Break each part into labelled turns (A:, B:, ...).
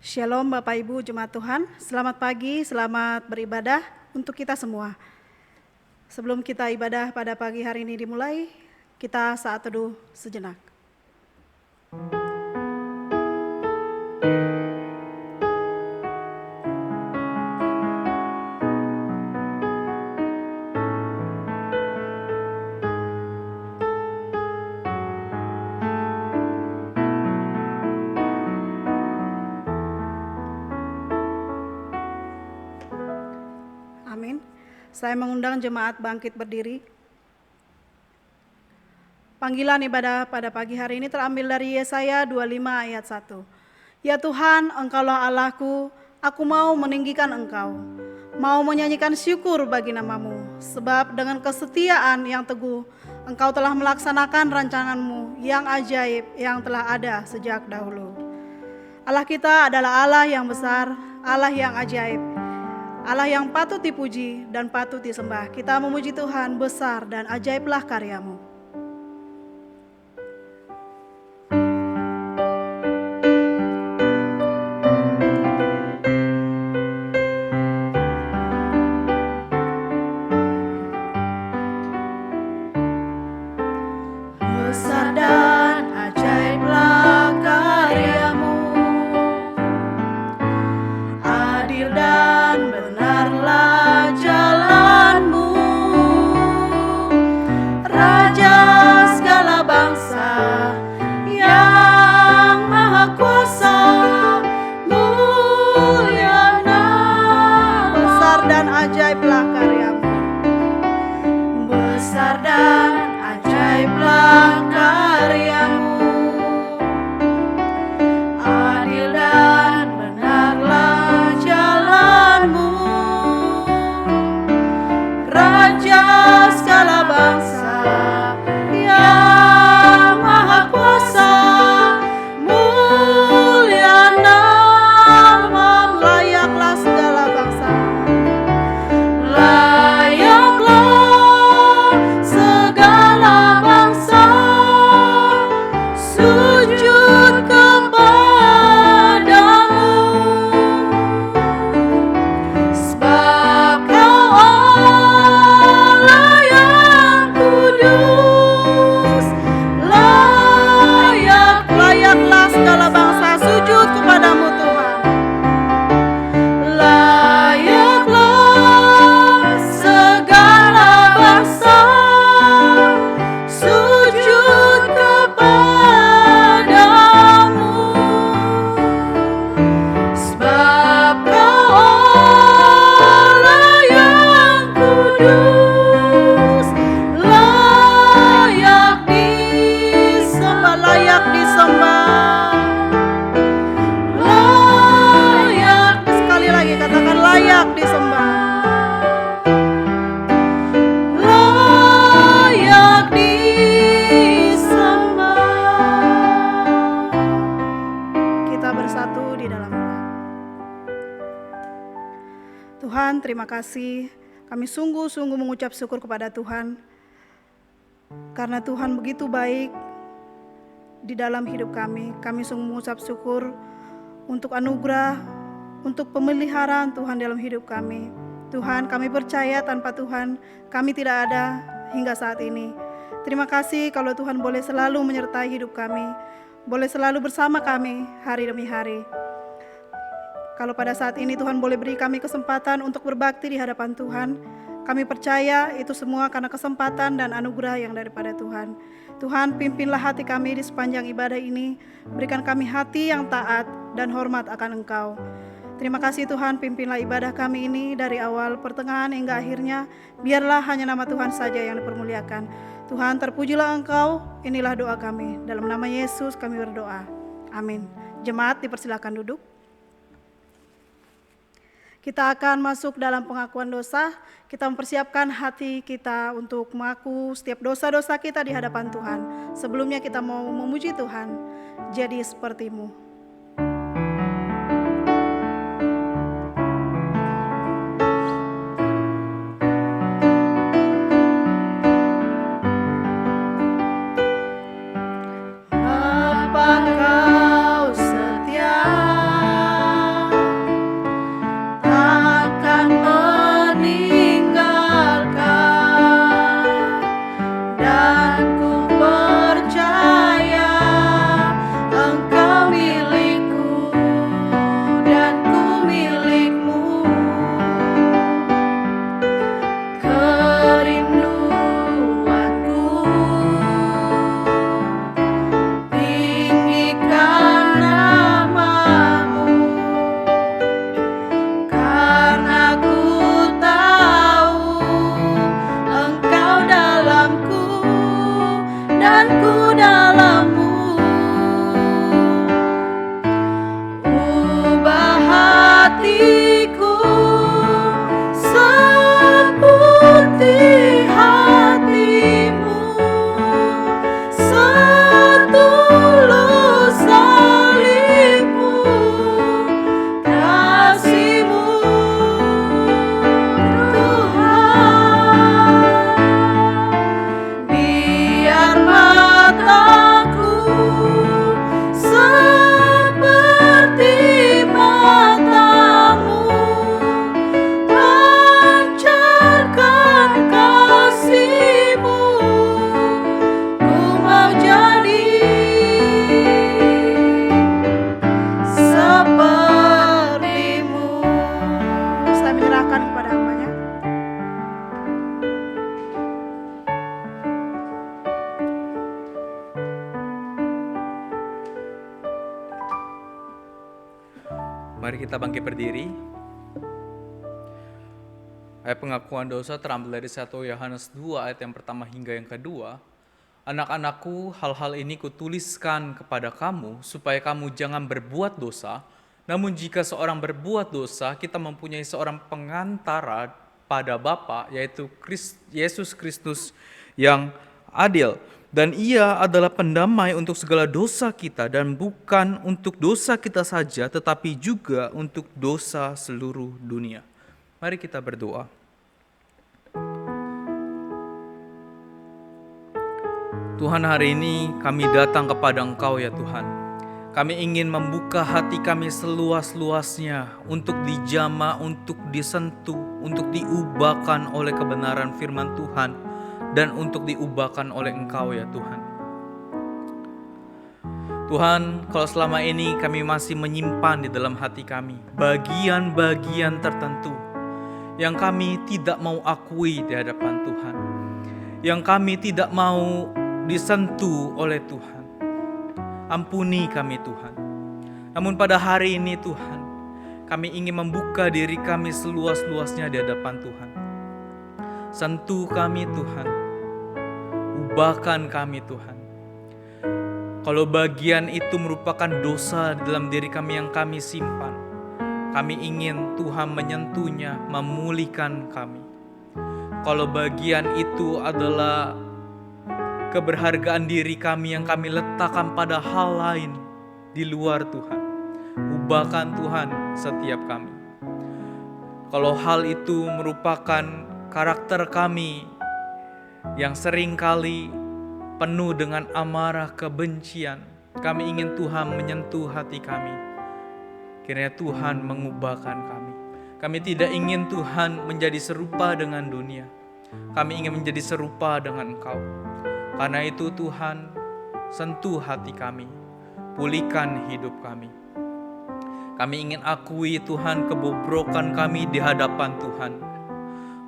A: Shalom Bapak Ibu Jemaat Tuhan, selamat pagi, selamat beribadah untuk kita semua. Sebelum kita ibadah pada pagi hari ini dimulai, kita saat teduh sejenak. Amin. Saya mengundang jemaat bangkit berdiri. Panggilan ibadah pada pagi hari ini terambil dari Yesaya 25 ayat 1. Ya Tuhan, Engkaulah Allahku, aku mau meninggikan Engkau, mau menyanyikan syukur bagi namamu, sebab dengan kesetiaan yang teguh, Engkau telah melaksanakan rancanganmu yang ajaib yang telah ada sejak dahulu. Allah kita adalah Allah yang besar, Allah yang ajaib, Allah yang patut dipuji dan patut disembah. Kita memuji Tuhan, besar dan ajaiblah karyamu. Besar dan ajaiblah karyamu, adil dan benarlah jalanmu, Raja segala bangsa yang maha kuasa, mulia nama. Besar dan ajaiblah karyamu, besar dan ajaiblah karyamu, adil dan benarlah jalanmu, Raja segala bangsa yang maha kuasa, mulia nama. Layaklah segala bangsa, layaklah segala bangsa sujud kepadamu, sebab Kau Allah yang kudus. Layaklah segala bangsa sujud kepadamu Tuhan. Layaklah segala bangsa sujud kepadamu, sebab Kau Allah yang kudus. Layak disembah, layak disembah, layak. Sekali lagi katakan layak disembah, layak disembah. Kita bersatu di dalam doa. Tuhan, terima kasih. Kami sungguh-sungguh mengucap syukur kepada Tuhan, karena Tuhan begitu baik di dalam hidup kami. Kami sungguh mengucap syukur untuk anugerah, untuk pemeliharaan Tuhan dalam hidup kami. Tuhan, kami percaya tanpa Tuhan kami tidak ada hingga saat ini. Terima kasih kalau Tuhan boleh selalu menyertai hidup kami, boleh selalu bersama kami hari demi hari. Kalau pada saat ini Tuhan boleh beri kami kesempatan untuk berbakti di hadapan Tuhan, kami percaya itu semua karena kesempatan dan anugerah yang daripada Tuhan. Tuhan, pimpinlah hati kami di sepanjang ibadah ini, berikan kami hati yang taat dan hormat akan Engkau. Terima kasih Tuhan, pimpinlah ibadah kami ini dari awal, pertengahan hingga akhirnya. Biarlah hanya nama Tuhan saja yang dipermuliakan. Tuhan, terpujilah Engkau, inilah doa kami. Dalam nama Yesus kami berdoa. Amin. Jemaat dipersilakan duduk. Kita akan masuk dalam pengakuan dosa. Kita mempersiapkan hati kita untuk mengaku setiap dosa-dosa kita di hadapan Tuhan. Sebelumnya kita mau memuji Tuhan. Jadi sepertimu. Apa Kau setia ku dalam-Mu. Ubah hatiku seperti hati-Mu, setulus salib-Mu, kasih-Mu, Tuhan. Biar mataku seperti mata-Mu, pancarkan kasih-Mu, ku mau jadi seperti-Mu. Saya menyerahkan kepada hamba-Nya.
B: Mari kita bangkit berdiri. Ayat pengakuan dosa terambil dari 1 Yohanes 2 ayat yang pertama hingga yang kedua. Anak-anakku, hal-hal ini kutuliskan kepada kamu supaya kamu jangan berbuat dosa. Namun jika seorang berbuat dosa, kita mempunyai seorang pengantara pada Bapa, yaitu Yesus Kristus yang adil. Dan ia adalah pendamai untuk segala dosa kita, dan bukan untuk dosa kita saja, tetapi juga untuk dosa seluruh dunia. Mari kita berdoa. Tuhan, hari ini kami datang kepada Engkau ya Tuhan. Kami ingin membuka hati kami seluas-luasnya untuk dijamah, untuk disentuh, untuk diubahkan oleh kebenaran firman Tuhan, dan untuk diubahkan oleh Engkau ya Tuhan. Tuhan, kalau selama ini kami masih menyimpan di dalam hati kami bagian-bagian tertentu yang kami tidak mau akui di hadapan Tuhan, yang kami tidak mau disentuh oleh Tuhan, ampuni kami Tuhan. Namun pada hari ini Tuhan, kami ingin membuka diri kami seluas-luasnya di hadapan Tuhan. Sentuh kami Tuhan, ubahkan kami Tuhan. Kalau bagian itu merupakan dosa di dalam diri kami yang kami simpan, kami ingin Tuhan menyentuhnya, memulihkan kami. Kalau bagian itu adalah keberhargaan diri kami yang kami letakkan pada hal lain di luar Tuhan, ubahkan Tuhan setiap kami. Kalau hal itu merupakan karakter kami yang seringkali penuh dengan amarah, kebencian, kami ingin Tuhan menyentuh hati kami. Kiranya Tuhan mengubahkan kami. Kami tidak ingin Tuhan menjadi serupa dengan dunia. Kami ingin menjadi serupa dengan Engkau. Karena itu Tuhan, sentuh hati kami, pulihkan hidup kami. Kami ingin akui Tuhan kebobrokan kami di hadapan Tuhan.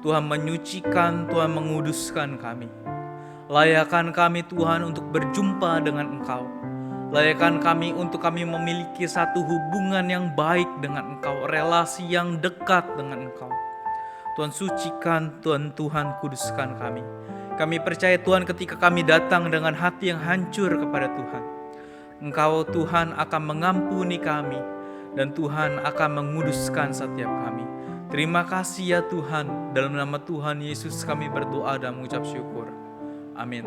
B: Tuhan menyucikan, Tuhan menguduskan kami. Layakkan kami Tuhan untuk berjumpa dengan Engkau. Layakkan kami untuk kami memiliki satu hubungan yang baik dengan Engkau, relasi yang dekat dengan Engkau. Tuhan sucikan, Tuhan kuduskan kami. Kami percaya Tuhan ketika kami datang dengan hati yang hancur kepada Tuhan, Engkau Tuhan akan mengampuni kami dan Tuhan akan menguduskan setiap kami. Terima kasih ya Tuhan, dalam nama Tuhan Yesus kami berdoa dan mengucap syukur. Amin.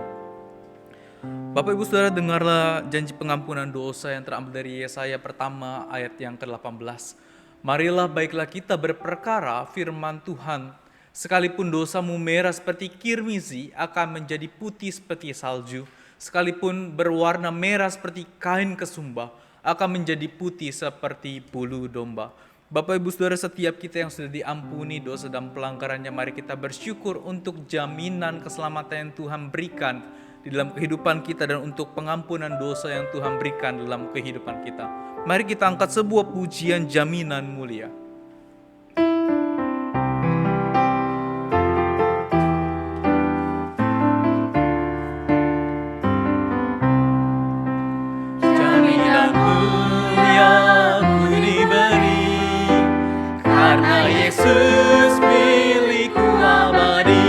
B: Bapak Ibu Saudara, dengarlah janji pengampunan dosa yang terambil dari Yesaya pertama ayat yang ke-18. Marilah baiklah kita berperkara firman Tuhan, sekalipun dosamu merah seperti kirmizi akan menjadi putih seperti salju, sekalipun berwarna merah seperti kain kesumba akan menjadi putih seperti bulu domba. Bapak Ibu Saudara, setiap kita yang sudah diampuni dosa dan pelanggarannya, mari kita bersyukur untuk jaminan keselamatan yang Tuhan berikan di dalam kehidupan kita dan untuk pengampunan dosa yang Tuhan berikan dalam kehidupan kita. Mari kita angkat sebuah pujian jaminan mulia. Jaminan mulia ku diberi karena Yesus milikku abadi.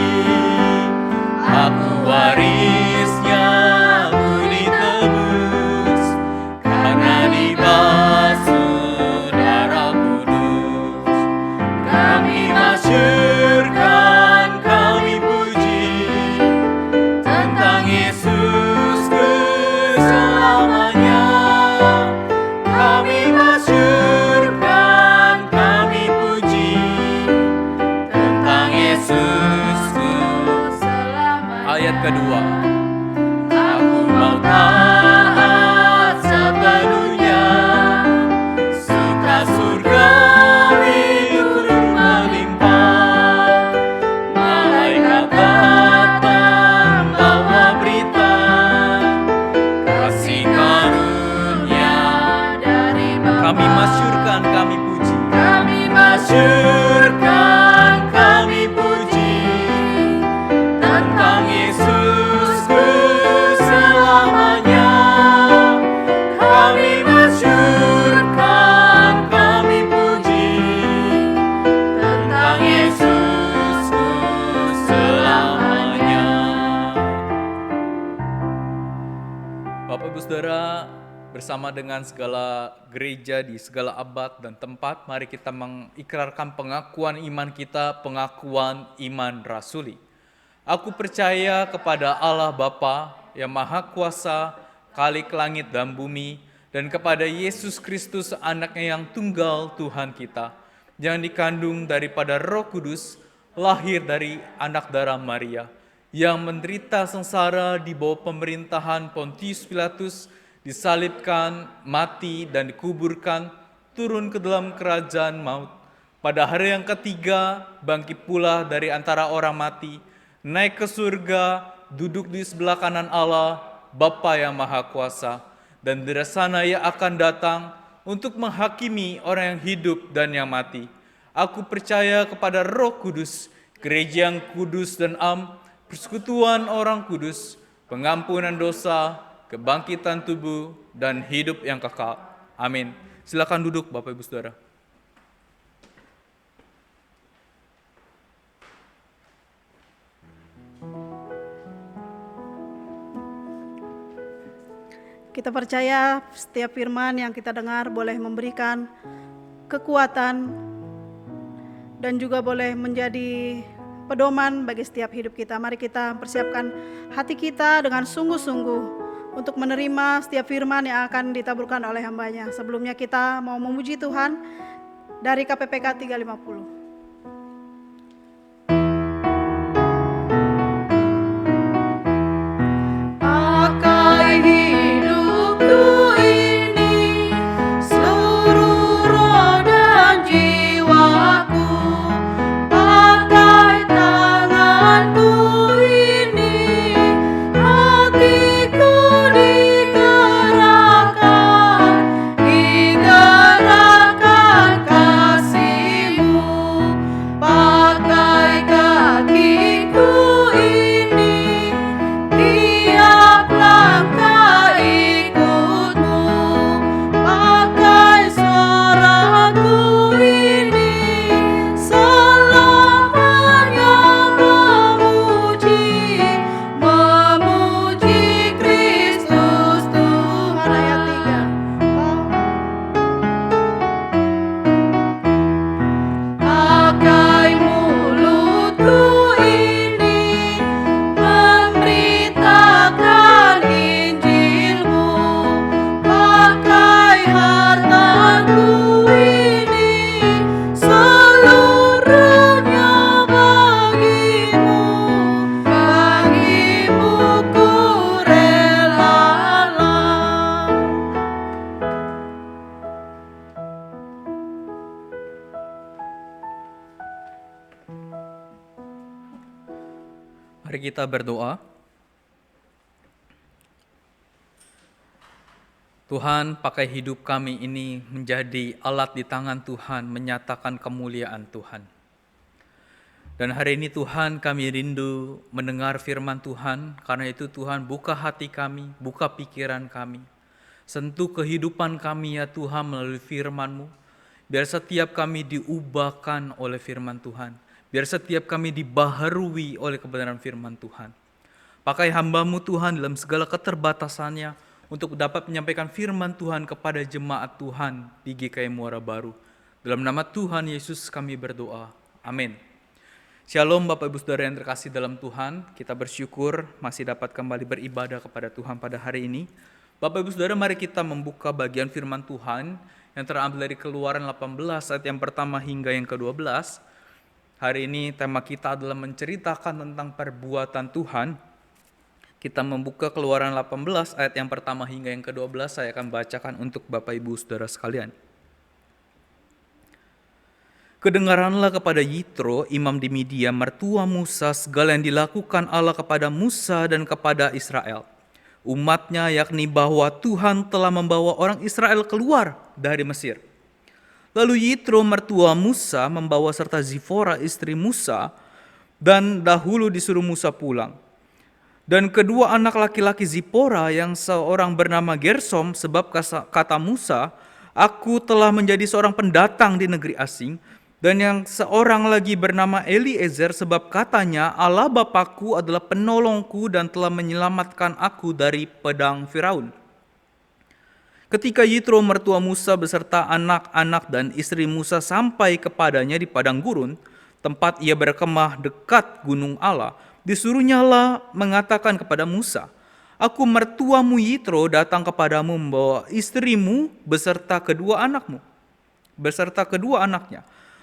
B: Aku warisnya kedua. Aku mau taat sepenuhnya, suka surgawi turun melimpah, malaikat datang bawa berita, kasih karunia dari Bapa. Kami masyurkan, kami puji. Kami masyurkan, kami puji tentang Yesusku selamanya. Kami masyurkan, kami puji tentang Yesusku selamanya. Bapak Ibu Saudara, bersama dengan segala gereja di segala abad dan tempat, mari kita mengikrarkan pengakuan iman kita, pengakuan iman rasuli. Aku percaya kepada Allah Bapa yang Maha Kuasa, Khalik langit dan bumi, dan kepada Yesus Kristus anaknya yang tunggal Tuhan kita, yang dikandung daripada Roh Kudus, lahir dari anak darah Maria, yang menderita sengsara di bawah pemerintahan Pontius Pilatus, disalibkan, mati, dan dikuburkan, turun ke dalam kerajaan maut. Pada hari yang ketiga, bangkit pula dari antara orang mati, naik ke surga, duduk di sebelah kanan Allah, Bapa yang Maha Kuasa, dan dari sana Ia akan datang untuk menghakimi orang yang hidup dan yang mati. Aku percaya kepada Roh Kudus, gereja yang kudus dan am, persekutuan orang kudus, pengampunan dosa, kebangkitan tubuh, dan hidup yang kekal. Amin. Silakan duduk Bapak Ibu Saudara.
A: Kita percaya setiap firman yang kita dengar boleh memberikan kekuatan dan juga boleh menjadi pedoman bagi setiap hidup kita. Mari kita persiapkan hati kita dengan sungguh-sungguh untuk menerima setiap firman yang akan ditaburkan oleh hambanya. Sebelumnya kita mau memuji Tuhan dari KPPK 350.
C: Pakai hidupku ini, seluruh roh dan jiwaku, pakai tanganku ini, hatiku digerakkan kasih-Mu, pakai kakiku ini, tiap langkah ikut-Mu, pakai suaraku ini, selamanya memuji Kristus Tuhan. Ayat 3. Pakai mulutku ini, memberitakan Injil-Mu, pakai hartaku ini, seluruhnya bagi-Mu, bagi-Mu ku relalah.
B: Mari kita berdoa. Tuhan, pakai hidup kami ini menjadi alat di tangan Tuhan, menyatakan kemuliaan Tuhan. Dan hari ini Tuhan, kami rindu mendengar firman Tuhan. Karena itu Tuhan, buka hati kami, buka pikiran kami. Sentuh kehidupan kami ya Tuhan melalui firman-Mu. Biar setiap kami diubahkan oleh firman Tuhan. Biar setiap kami dibaharui oleh kebenaran firman Tuhan. Pakai hamba-Mu Tuhan dalam segala keterbatasannya untuk dapat menyampaikan firman Tuhan kepada jemaat Tuhan di GKI Muara Baru. Dalam nama Tuhan Yesus kami berdoa. Amin. Shalom Bapak Ibu Saudara yang terkasih dalam Tuhan. Kita bersyukur masih dapat kembali beribadah kepada Tuhan pada hari ini. Bapak Ibu Saudara, mari kita membuka bagian firman Tuhan yang terambil dari Keluaran 18 ayat yang pertama hingga yang ke-12. Hari ini tema kita adalah menceritakan tentang perbuatan Tuhan. Kita membuka Keluaran 18 ayat yang pertama hingga yang ke-12, saya akan bacakan untuk Bapak Ibu Saudara sekalian. Kedengaranlah kepada Yitro, imam di Midia, mertua Musa, segala yang dilakukan Allah kepada Musa dan kepada Israel. Umatnya, yakni bahwa Tuhan telah membawa orang Israel keluar dari Mesir. Lalu Yitro, mertua Musa, membawa serta Zifora, istri Musa, dan dahulu disuruh Musa pulang. Dan kedua anak laki-laki Zipora yang seorang bernama Gersom, sebab kata Musa, aku telah menjadi seorang pendatang di negeri asing, dan yang seorang lagi bernama Eliezer, sebab katanya Allah Bapakku adalah penolongku dan telah menyelamatkan aku dari pedang Firaun. Ketika Yitro mertua Musa beserta anak-anak dan istri Musa sampai kepadanya di padang gurun, tempat ia berkemah dekat gunung Allah, disuruhnyalah mengatakan kepada Musa, aku mertuamu Yitro datang kepadamu membawa istrimu beserta kedua anaknya.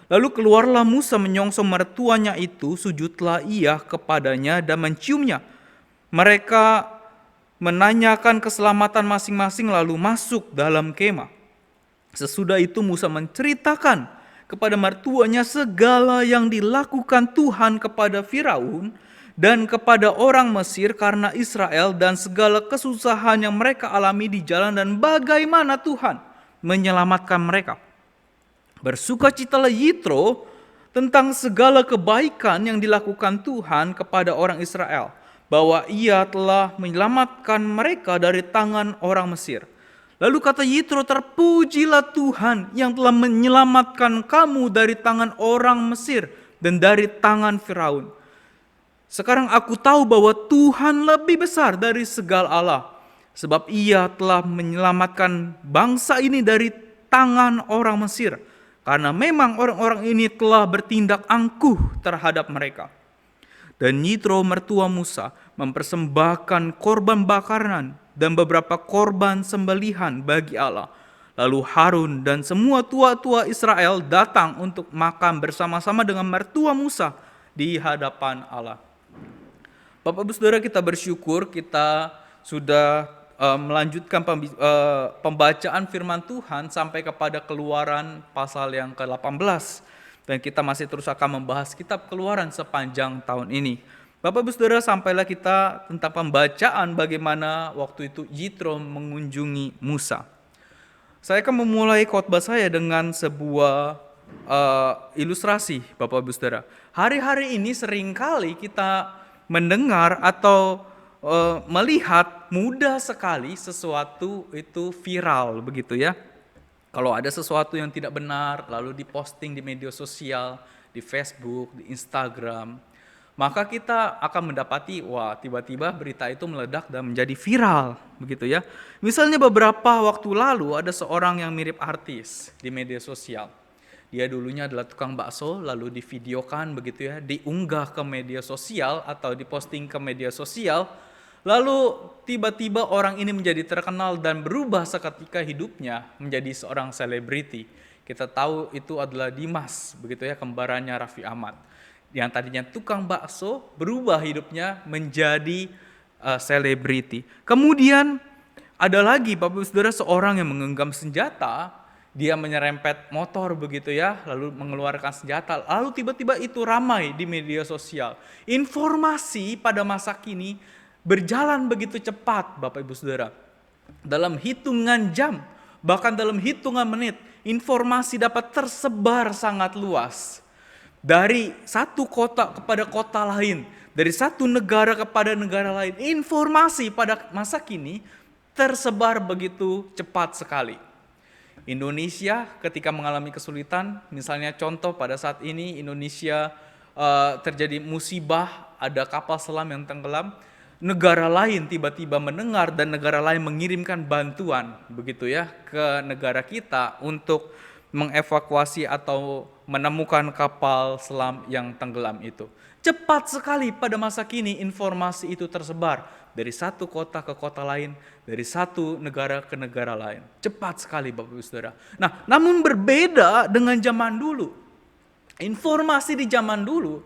B: Lalu keluarlah Musa menyongsong mertuanya itu, sujudlah ia kepadanya dan menciumnya. Mereka menanyakan keselamatan masing-masing lalu masuk dalam kemah. Sesudah itu Musa menceritakan kepada mertuanya segala yang dilakukan Tuhan kepada Firaun dan kepada orang Mesir karena Israel dan segala kesusahan yang mereka alami di jalan dan bagaimana Tuhan menyelamatkan mereka. Bersukacitalah Yitro tentang segala kebaikan yang dilakukan Tuhan kepada orang Israel, bahwa ia telah menyelamatkan mereka dari tangan orang Mesir. Lalu kata Yitro, terpujilah Tuhan yang telah menyelamatkan kamu dari tangan orang Mesir dan dari tangan Firaun. Sekarang aku tahu bahwa Tuhan lebih besar dari segala Allah, sebab ia telah menyelamatkan bangsa ini dari tangan orang Mesir, karena memang orang-orang ini telah bertindak angkuh terhadap mereka. Dan Yitro mertua Musa mempersembahkan korban bakaran dan beberapa korban sembelihan bagi Allah. Lalu Harun dan semua tua-tua Israel datang untuk makan bersama-sama dengan mertua Musa di hadapan Allah. Bapak Ibu Saudara, kita bersyukur kita sudah melanjutkan pembacaan firman Tuhan sampai kepada Keluaran pasal yang ke-18. Dan kita masih terus akan membahas kitab Keluaran sepanjang tahun ini. Bapak Ibu Saudara, sampailah kita tentang pembacaan bagaimana waktu itu Yitro mengunjungi Musa. Saya akan memulai khotbah saya dengan sebuah ilustrasi, Bapak Ibu Saudara. Hari-hari ini seringkali kita mendengar atau melihat mudah sekali sesuatu itu viral begitu ya. Kalau ada sesuatu yang tidak benar lalu diposting di media sosial, di Facebook, di Instagram, maka kita akan mendapati wah tiba-tiba berita itu meledak dan menjadi viral begitu ya. Misalnya beberapa waktu lalu ada seorang yang mirip artis di media sosial. Dia dulunya adalah tukang bakso, lalu divideokan begitu ya, diunggah ke media sosial atau diposting ke media sosial. Lalu tiba-tiba orang ini menjadi terkenal dan berubah seketika hidupnya menjadi seorang selebriti. Kita tahu itu adalah Dimas, begitu ya, kembarannya Raffi Ahmad. Yang tadinya tukang bakso berubah hidupnya menjadi selebriti. Kemudian ada lagi Bapak Ibu Saudara seorang yang menggenggam senjata, dia menyerempet motor begitu ya, lalu mengeluarkan senjata, lalu tiba-tiba itu ramai di media sosial. Informasi pada masa kini berjalan begitu cepat Bapak Ibu Saudara. Dalam hitungan jam, bahkan dalam hitungan menit, informasi dapat tersebar sangat luas. Dari satu kota kepada kota lain, dari satu negara kepada negara lain, informasi pada masa kini tersebar begitu cepat sekali. Indonesia ketika mengalami kesulitan, misalnya contoh pada saat ini Indonesia terjadi musibah, ada kapal selam yang tenggelam, negara lain tiba-tiba mendengar dan negara lain mengirimkan bantuan begitu ya ke negara kita untuk mengevakuasi atau menemukan kapal selam yang tenggelam itu. Cepat sekali pada masa kini informasi itu tersebar dari satu kota ke kota lain, dari satu negara ke negara lain. Cepat sekali Bapak Ibu Saudara. Nah, namun berbeda dengan zaman dulu. Informasi di zaman dulu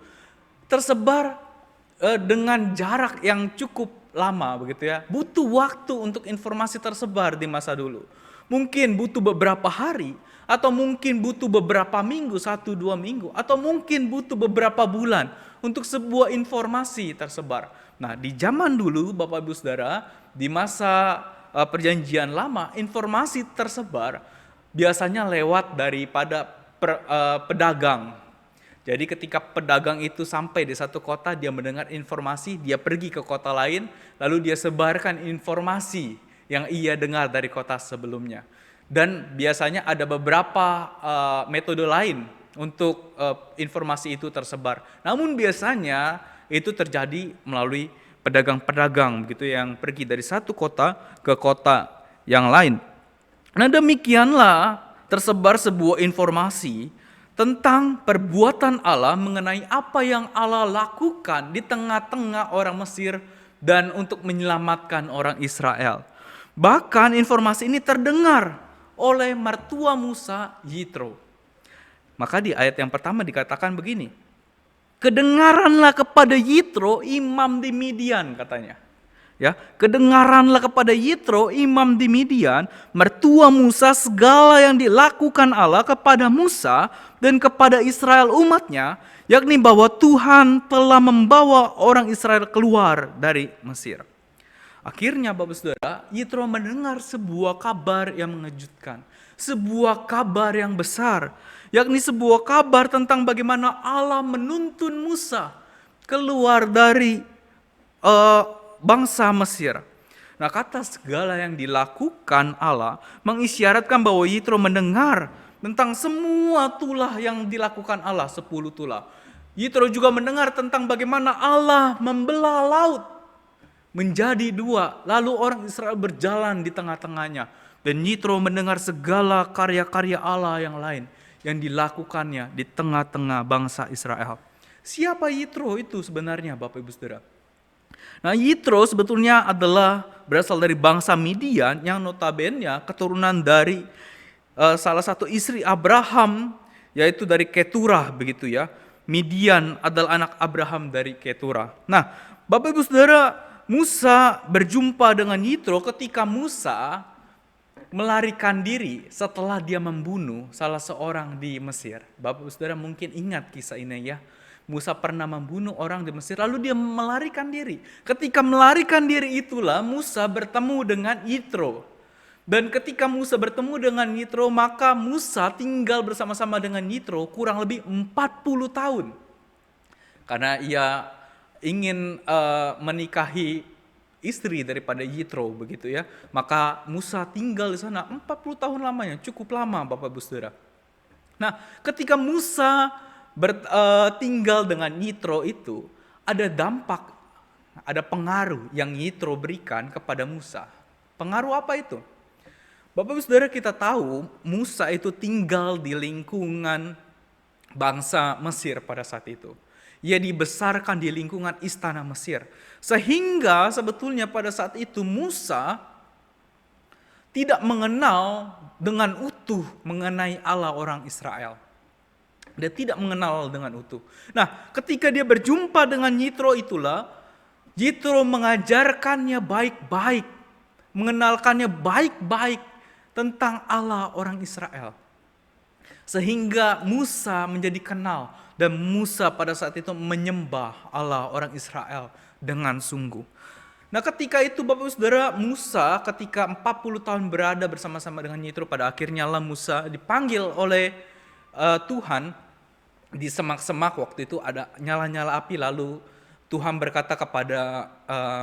B: tersebar dengan jarak yang cukup lama begitu ya. Butuh waktu untuk informasi tersebar di masa dulu. Mungkin butuh beberapa hari, atau mungkin butuh beberapa minggu, 1-2 minggu, atau mungkin butuh beberapa bulan untuk sebuah informasi tersebar. Nah, di zaman dulu Bapak Ibu Saudara, di masa perjanjian lama, informasi tersebar biasanya lewat daripada pedagang. Jadi ketika pedagang itu sampai di satu kota, dia mendengar informasi, dia pergi ke kota lain, lalu dia sebarkan informasi yang ia dengar dari kota sebelumnya. Dan biasanya ada beberapa metode lain untuk informasi itu tersebar. Namun biasanya itu terjadi melalui pedagang-pedagang begitu yang pergi dari satu kota ke kota yang lain. Nah, demikianlah tersebar sebuah informasi tentang perbuatan Allah mengenai apa yang Allah lakukan di tengah-tengah orang Mesir dan untuk menyelamatkan orang Israel. Bahkan informasi ini terdengar oleh mertua Musa, Yitro. Maka di ayat yang pertama dikatakan begini, kedengaranlah kepada Yitro, imam di Midian, katanya. Ya, kedengaranlah kepada Yitro, imam di Midian, mertua Musa, segala yang dilakukan Allah kepada Musa dan kepada Israel umatnya, yakni bahwa Tuhan telah membawa orang Israel keluar dari Mesir. Akhirnya Bapak Saudara, Yitro mendengar sebuah kabar yang mengejutkan, sebuah kabar yang besar, yakni sebuah kabar tentang bagaimana Allah menuntun Musa keluar dari bangsa Mesir. Nah, kata segala yang dilakukan Allah mengisyaratkan bahwa Yitro mendengar tentang semua tulah yang dilakukan Allah, 10 tulah. Yitro juga mendengar tentang bagaimana Allah membelah laut menjadi 2, lalu orang Israel berjalan di tengah-tengahnya. Dan Yitro mendengar segala karya-karya Allah yang lain yang dilakukannya di tengah-tengah bangsa Israel. Siapa Yitro itu sebenarnya Bapak Ibu Saudara? Nah, Yitro sebetulnya adalah berasal dari bangsa Midian yang notabene keturunan dari salah satu istri Abraham, yaitu dari Keturah begitu ya. Midian adalah anak Abraham dari Keturah. Nah, Bapak Ibu Saudara, Musa berjumpa dengan Yitro ketika Musa melarikan diri setelah dia membunuh salah seorang di Mesir. Bapak Ibu Saudara mungkin ingat kisah ini ya. Musa pernah membunuh orang di Mesir, lalu dia melarikan diri. Ketika melarikan diri itulah Musa bertemu dengan Yitro. Dan ketika Musa bertemu dengan Yitro, maka Musa tinggal bersama-sama dengan Yitro kurang lebih 40 tahun. Karena ia ingin menikahi istri daripada Yitro begitu ya. Maka Musa tinggal di sana 40 tahun lamanya, cukup lama Bapak Ibu Saudara. Nah, ketika Musa tinggal dengan Yitro itu, ada dampak, ada pengaruh yang Yitro berikan kepada Musa. Pengaruh apa itu? Bapak Ibu Saudara, kita tahu Musa itu tinggal di lingkungan bangsa Mesir pada saat itu. Ia dibesarkan di lingkungan istana Mesir. Sehingga sebetulnya pada saat itu Musa tidak mengenal dengan utuh mengenai Allah orang Israel. Dia tidak mengenal dengan utuh. Nah, ketika dia berjumpa dengan Yitro itulah, Yitro mengajarkannya baik-baik, mengenalkannya baik-baik tentang Allah orang Israel. Sehingga Musa menjadi kenal, dan Musa pada saat itu menyembah Allah orang Israel dengan sungguh. Nah, ketika itu Bapak Saudara, Musa ketika 40 tahun berada bersama-sama dengan Yitro, pada akhirnya lah Musa dipanggil oleh Tuhan di semak-semak. Waktu itu ada nyala-nyala api, lalu Tuhan berkata kepada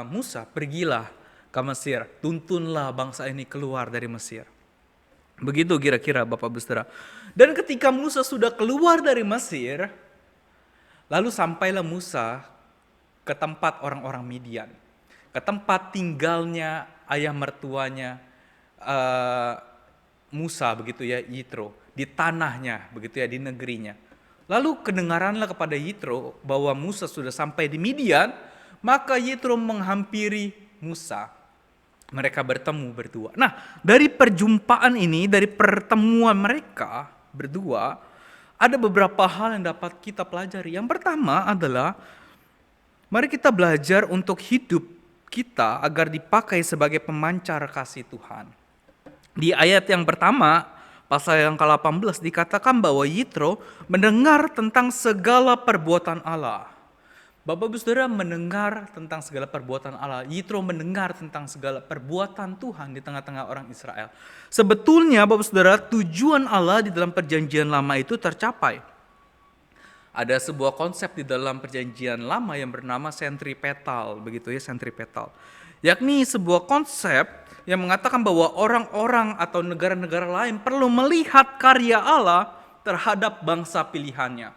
B: Musa, pergilah ke Mesir, tuntunlah bangsa ini keluar dari Mesir. Begitu kira-kira Bapak Ibu Saudara. Dan ketika Musa sudah keluar dari Mesir, lalu sampailah Musa ke tempat orang-orang Midian, ke tempat tinggalnya ayah mertuanya Musa begitu ya, Yitro, di tanahnya begitu ya, di negerinya. Lalu kedengaranlah kepada Yitro bahwa Musa sudah sampai di Midian, maka Yitro menghampiri Musa. Mereka bertemu berdua. Nah, dari perjumpaan ini, dari pertemuan mereka berdua, ada beberapa hal yang dapat kita pelajari. Yang pertama adalah, mari kita belajar untuk hidup kita agar dipakai sebagai pemancar kasih Tuhan. Di ayat yang pertama, pasal yang ke-18 dikatakan bahwa Yitro mendengar tentang segala perbuatan Allah. Bapak Ibu Saudara mendengar tentang segala perbuatan Allah. Yitro mendengar tentang segala perbuatan Tuhan di tengah-tengah orang Israel. Sebetulnya Bapak Saudara, tujuan Allah di dalam perjanjian lama itu tercapai. Ada sebuah konsep di dalam perjanjian lama yang bernama sentripetal, begitu ya, sentripetal. Yakni sebuah konsep yang mengatakan bahwa orang-orang atau negara-negara lain perlu melihat karya Allah terhadap bangsa pilihannya.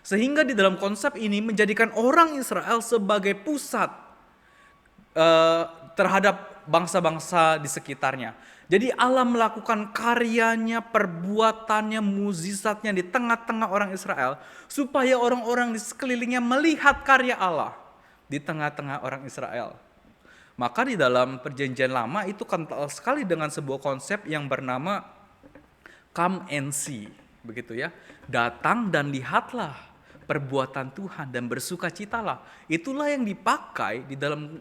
B: Sehingga di dalam konsep ini menjadikan orang Israel sebagai pusat terhadap bangsa-bangsa di sekitarnya. Jadi Allah melakukan karyanya, perbuatannya, mukjizatnya di tengah-tengah orang Israel supaya orang-orang di sekelilingnya melihat karya Allah di tengah-tengah orang Israel. Maka di dalam perjanjian lama itu kental sekali dengan sebuah konsep yang bernama come and see, begitu ya. Datang dan lihatlah perbuatan Tuhan dan bersukacitalah. Itulah yang dipakai di dalam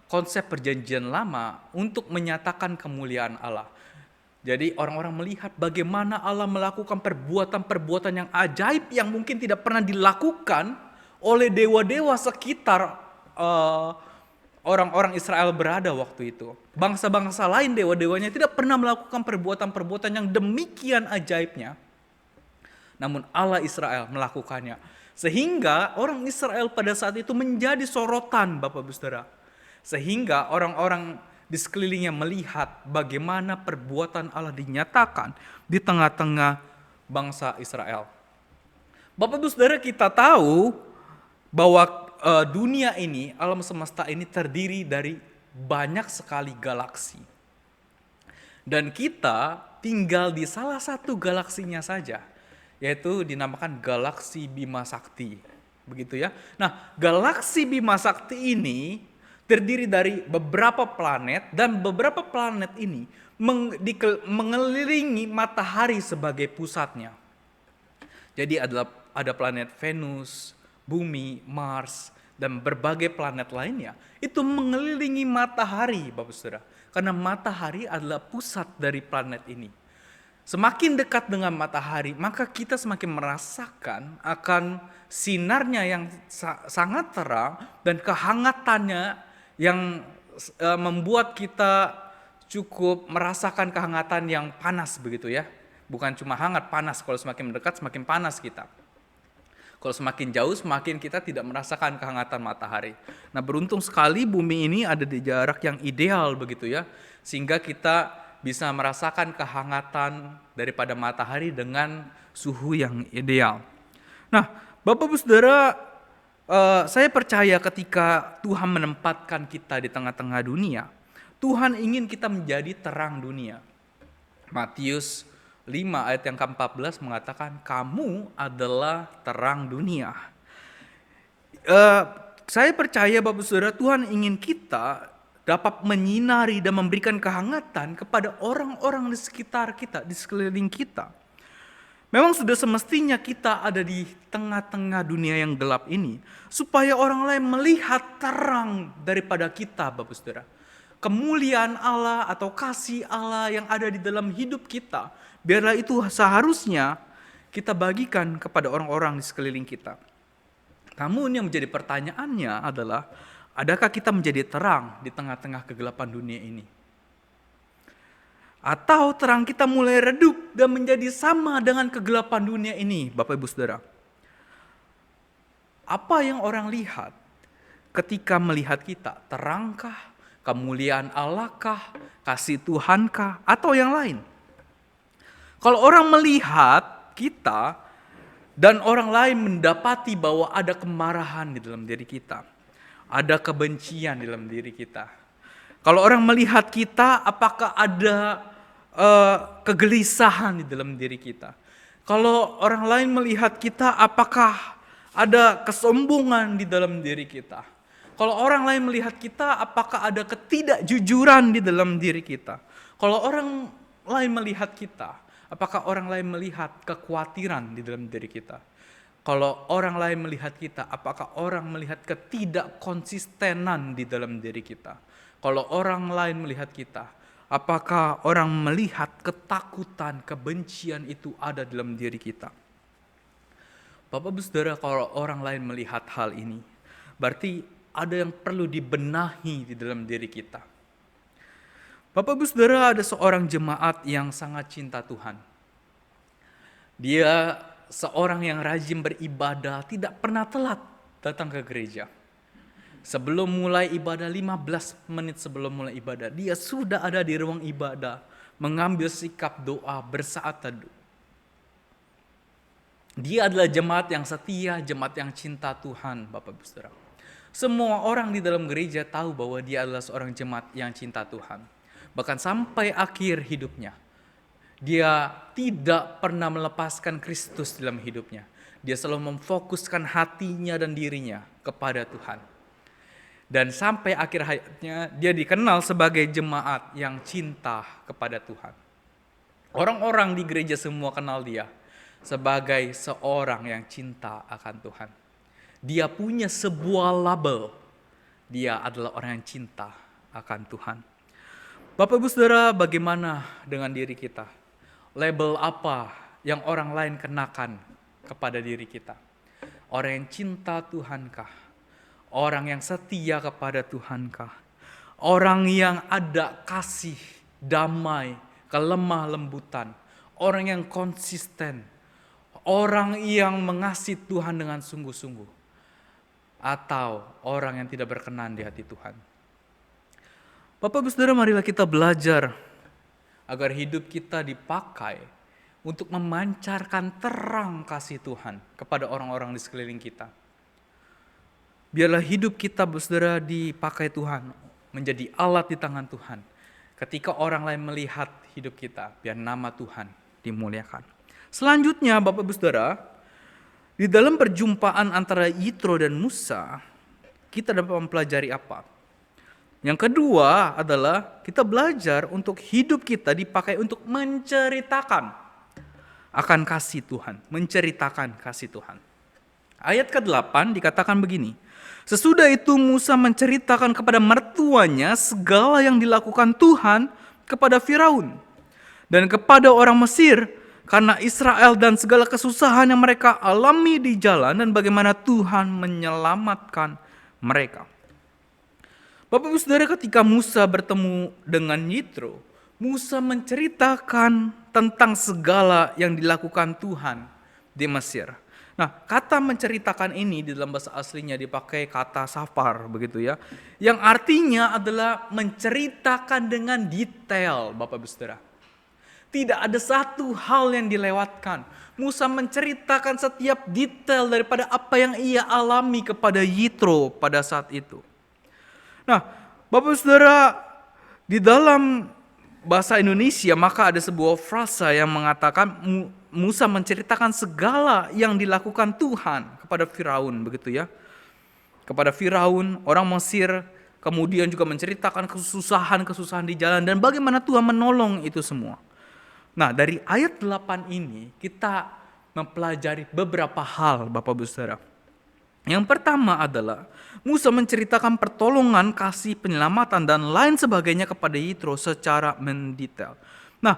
B: konsep perjanjian lama untuk menyatakan kemuliaan Allah. Jadi orang-orang melihat bagaimana Allah melakukan perbuatan-perbuatan yang ajaib yang mungkin tidak pernah dilakukan oleh dewa-dewa sekitar orang-orang Israel berada waktu itu. Bangsa-bangsa lain dewa-dewanya tidak pernah melakukan perbuatan-perbuatan yang demikian ajaibnya. Namun Allah Israel melakukannya. Sehingga orang Israel pada saat itu menjadi sorotan Bapak Ibu Saudara. Sehingga orang-orang di sekelilingnya melihat bagaimana perbuatan Allah dinyatakan di tengah-tengah bangsa Israel. Bapak Ibu Saudara, kita tahu bahwa dunia ini, alam semesta ini terdiri dari banyak sekali galaksi. Dan kita tinggal di salah satu galaksinya saja, yaitu dinamakan galaksi Bima Sakti, begitu ya. Nah, galaksi Bima Sakti ini terdiri dari beberapa planet dan beberapa planet ini mengelilingi matahari sebagai pusatnya. Jadi ada planet Venus, Bumi, Mars, dan berbagai planet lainnya itu mengelilingi matahari, Bapak Saudara. Karena matahari adalah pusat dari planet ini. Semakin dekat dengan matahari, maka kita semakin merasakan akan sinarnya yang sangat terang dan kehangatannya yang membuat kita cukup merasakan kehangatan yang panas, begitu ya. Bukan cuma hangat, panas. Kalau semakin mendekat semakin panas kita. Kalau semakin jauh semakin kita tidak merasakan kehangatan matahari. Nah, beruntung sekali bumi ini ada di jarak yang ideal, begitu ya. Sehingga kita bisa merasakan kehangatan daripada matahari dengan suhu yang ideal. Nah, Bapak Ibu Saudara, saya percaya ketika Tuhan menempatkan kita di tengah-tengah dunia, Tuhan ingin kita menjadi terang dunia. Matius 5 ayat yang ke-14 mengatakan, kamu adalah terang dunia. Saya percaya Bapak Saudara, Tuhan ingin kita dapat menyinari dan memberikan kehangatan kepada orang-orang di sekitar kita, di sekeliling kita. Memang sudah semestinya kita ada di tengah-tengah dunia yang gelap ini, supaya orang lain melihat terang daripada kita, Bapak Saudara. Kemuliaan Allah atau kasih Allah yang ada di dalam hidup kita, biarlah itu seharusnya kita bagikan kepada orang-orang di sekeliling kita. Namun yang menjadi pertanyaannya adalah, adakah kita menjadi terang di tengah-tengah kegelapan dunia ini? Atau terang kita mulai redup dan menjadi sama dengan kegelapan dunia ini, Bapak Ibu Saudara? Apa yang orang lihat ketika melihat kita? Terangkah, kemuliaan Allahkah, kasih Tuhankah, atau yang lain? Kalau orang melihat kita dan orang lain mendapati bahwa ada kemarahan di dalam diri kita, ada kebencian di dalam diri kita. Kalau orang melihat kita, apakah ada kegelisahan di dalam diri kita? Kalau orang lain melihat kita, apakah ada kesombongan di dalam diri kita? Kalau orang lain melihat kita, apakah ada ketidakjujuran di dalam diri kita? Kalau orang lain melihat kita, apakah orang lain melihat kekhawatiran di dalam diri kita? Kalau orang lain melihat kita, apakah orang melihat ketidakkonsistenan di dalam diri kita? Kalau orang lain melihat kita, apakah orang melihat ketakutan, kebencian itu ada dalam diri kita? Bapak Ibu Saudara, kalau orang lain melihat hal ini, berarti ada yang perlu dibenahi di dalam diri kita. Bapak Ibu Saudara, ada seorang jemaat yang sangat cinta Tuhan. Dia seorang yang rajin beribadah, tidak pernah telat datang ke gereja. Sebelum mulai ibadah, 15 menit sebelum mulai ibadah, dia sudah ada di ruang ibadah, mengambil sikap doa, bersaat teduh. Dia adalah jemaat yang setia, jemaat yang cinta Tuhan, Bapak Ibu Saudara. Semua orang di dalam gereja tahu bahwa dia adalah seorang jemaat yang cinta Tuhan. Bahkan sampai akhir hidupnya, dia tidak pernah melepaskan Kristus dalam hidupnya. Dia selalu memfokuskan hatinya dan dirinya kepada Tuhan. Dan sampai akhir hayatnya, dia dikenal sebagai jemaat yang cinta kepada Tuhan. Orang-orang di gereja semua kenal dia sebagai seorang yang cinta akan Tuhan. Dia punya sebuah label. Dia adalah orang yang cinta akan Tuhan. Bapak Ibu Saudara, bagaimana dengan diri kita? Label apa yang orang lain kenakan kepada diri kita? Orang yang cinta Tuhankah? Orang yang setia kepada Tuhankah? Orang yang ada kasih, damai, kelemah lembutan. Orang yang konsisten. Orang yang mengasihi Tuhan dengan sungguh-sungguh. Atau orang yang tidak berkenan di hati Tuhan. Bapak Ibu Saudara, marilah kita belajar agar hidup kita dipakai untuk memancarkan terang kasih Tuhan kepada orang-orang di sekeliling kita. Biarlah hidup kita, Saudara, dipakai Tuhan, menjadi alat di tangan Tuhan. Ketika orang lain melihat hidup kita, biar nama Tuhan dimuliakan. Selanjutnya, Bapak Ibu Saudara, di dalam perjumpaan antara Yitro dan Musa, kita dapat mempelajari apa? Yang kedua adalah kita belajar untuk hidup kita dipakai untuk menceritakan akan kasih Tuhan. Menceritakan kasih Tuhan. Ayat ke-8 dikatakan begini. Sesudah itu Musa menceritakan kepada mertuanya segala yang dilakukan Tuhan kepada Firaun dan kepada orang Mesir karena Israel dan segala kesusahan yang mereka alami di jalan dan bagaimana Tuhan menyelamatkan mereka. Bapak Ibu Saudara, ketika Musa bertemu dengan Yitro, Musa menceritakan tentang segala yang dilakukan Tuhan di Mesir. Nah, kata menceritakan ini di dalam bahasa aslinya dipakai kata safar, begitu ya. Yang artinya adalah menceritakan dengan detail, Bapak Ibu Saudara. Tidak ada satu hal yang dilewatkan. Musa menceritakan setiap detail daripada apa yang ia alami kepada Yitro pada saat itu. Nah, Bapak Saudara, di dalam bahasa Indonesia maka ada sebuah frasa yang mengatakan Musa menceritakan segala yang dilakukan Tuhan kepada Firaun, begitu ya. Kepada Firaun, orang Mesir, kemudian juga menceritakan kesusahan-kesusahan di jalan dan bagaimana Tuhan menolong itu semua. Nah, dari ayat 8 ini kita mempelajari beberapa hal, Bapak Ibu Saudara. Yang pertama adalah Musa menceritakan pertolongan, kasih, penyelamatan dan lain sebagainya kepada Yitro secara mendetail. Nah,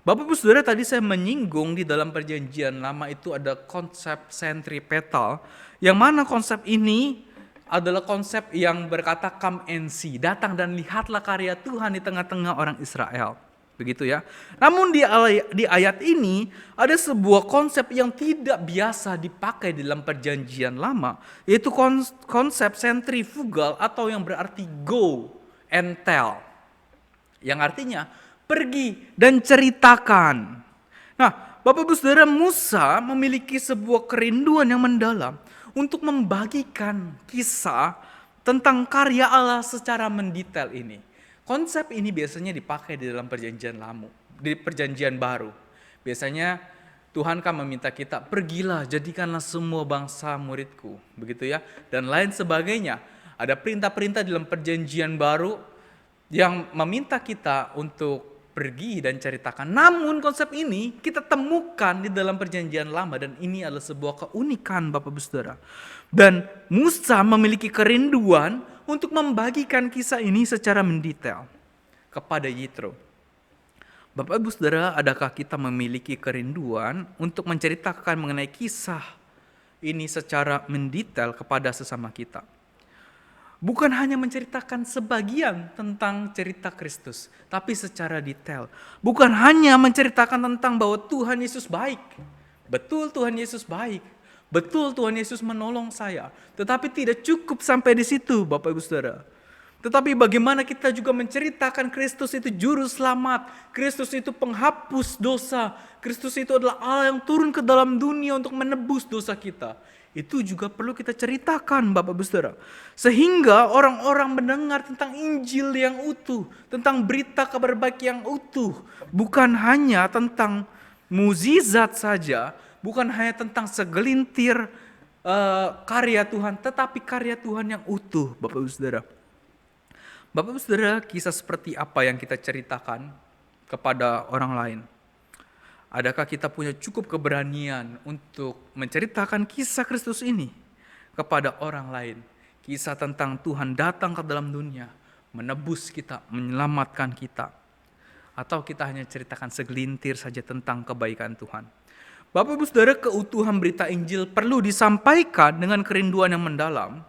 B: Bapak Ibu Saudara, tadi saya menyinggung di dalam perjanjian lama itu ada konsep sentripetal, yang mana konsep ini adalah konsep yang berkata come and see, datang dan lihatlah karya Tuhan di tengah-tengah orang Israel. Begitu ya. Namun di ayat ini ada sebuah konsep yang tidak biasa dipakai dalam perjanjian lama, yaitu konsep sentrifugal atau yang berarti go and tell. Yang artinya pergi dan ceritakan. Nah, Bapak Ibu Saudara, Musa memiliki sebuah kerinduan yang mendalam untuk membagikan kisah tentang karya Allah secara mendetail ini. Konsep ini biasanya dipakai di dalam perjanjian lama, di perjanjian baru. Biasanya Tuhan kan meminta kita, pergilah jadikanlah semua bangsa muridku, begitu ya, dan lain sebagainya. Ada perintah-perintah di dalam perjanjian baru yang meminta kita untuk pergi dan ceritakan. Namun konsep ini kita temukan di dalam perjanjian lama dan ini adalah sebuah keunikan Bapak Ibu Saudara. Dan Musa memiliki kerinduan untuk membagikan kisah ini secara mendetail kepada Yitro. Bapak Ibu Saudara, adakah kita memiliki kerinduan untuk menceritakan mengenai kisah ini secara mendetail kepada sesama kita? Bukan hanya menceritakan sebagian tentang cerita Kristus, tapi secara detail. Bukan hanya menceritakan tentang bahwa Tuhan Yesus baik. Betul Tuhan Yesus baik. Betul Tuhan Yesus menolong saya. Tetapi tidak cukup sampai di situ Bapak Ibu Saudara. Tetapi bagaimana kita juga menceritakan Kristus itu juru selamat. Kristus itu penghapus dosa. Kristus itu adalah Allah yang turun ke dalam dunia untuk menebus dosa kita. Itu juga perlu kita ceritakan Bapak Ibu Saudara. Sehingga orang-orang mendengar tentang Injil yang utuh. Tentang berita kabar baik yang utuh. Bukan hanya tentang mukjizat saja. Bukan hanya tentang segelintir karya Tuhan. Tetapi karya Tuhan yang utuh Bapak Ibu Saudara. Bapak Ibu Saudara, kisah seperti apa yang kita ceritakan kepada orang lain? Adakah kita punya cukup keberanian untuk menceritakan kisah Kristus ini kepada orang lain? Kisah tentang Tuhan datang ke dalam dunia, menebus kita, menyelamatkan kita. Atau kita hanya ceritakan segelintir saja tentang kebaikan Tuhan. Bapak Ibu Saudara, keutuhan berita Injil perlu disampaikan dengan kerinduan yang mendalam.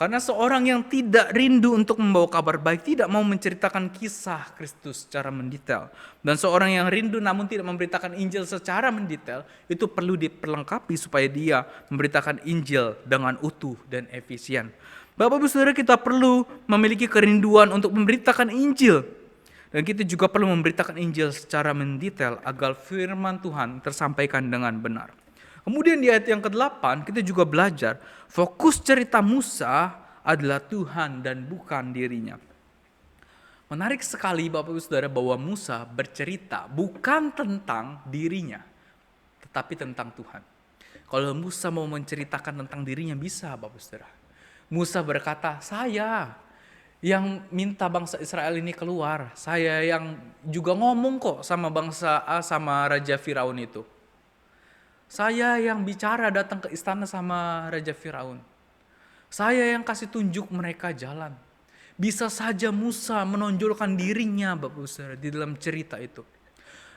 B: Karena seorang yang tidak rindu untuk membawa kabar baik tidak mau menceritakan kisah Kristus secara mendetail. Dan seorang yang rindu namun tidak memberitakan Injil secara mendetail, itu perlu diperlengkapi supaya dia memberitakan Injil dengan utuh dan efisien. Bapak Ibu Saudara, kita perlu memiliki kerinduan untuk memberitakan Injil. Dan kita juga perlu memberitakan Injil secara mendetail agar firman Tuhan tersampaikan dengan benar. Kemudian di ayat yang ke-8 kita juga belajar fokus cerita Musa adalah Tuhan dan bukan dirinya. Menarik sekali Bapak Ibu Saudara bahwa Musa bercerita bukan tentang dirinya tetapi tentang Tuhan. Kalau Musa mau menceritakan tentang dirinya bisa Bapak Ibu Saudara. Musa berkata, saya yang minta bangsa Israel ini keluar. Saya yang juga ngomong kok sama bangsa A sama Raja Firaun itu. Saya yang bicara datang ke istana sama Raja Firaun. Saya yang kasih tunjuk mereka jalan. Bisa saja Musa menonjolkan dirinya Bapak Saudara di dalam cerita itu.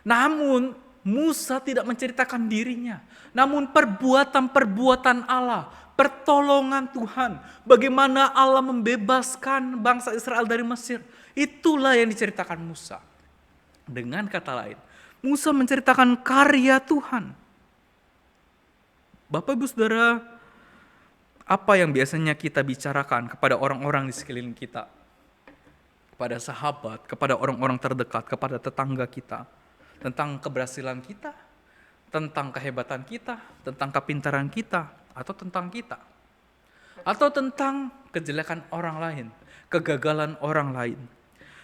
B: Namun Musa tidak menceritakan dirinya. Namun perbuatan-perbuatan Allah, pertolongan Tuhan. Bagaimana Allah membebaskan bangsa Israel dari Mesir. Itulah yang diceritakan Musa. Dengan kata lain, Musa menceritakan karya Tuhan. Bapak Ibu Saudara, apa yang biasanya kita bicarakan kepada orang-orang di sekeliling kita? Kepada sahabat, kepada orang-orang terdekat, kepada tetangga kita. Tentang keberhasilan kita, tentang kehebatan kita, tentang kepintaran kita, atau tentang kita. Atau tentang kejelekan orang lain, kegagalan orang lain.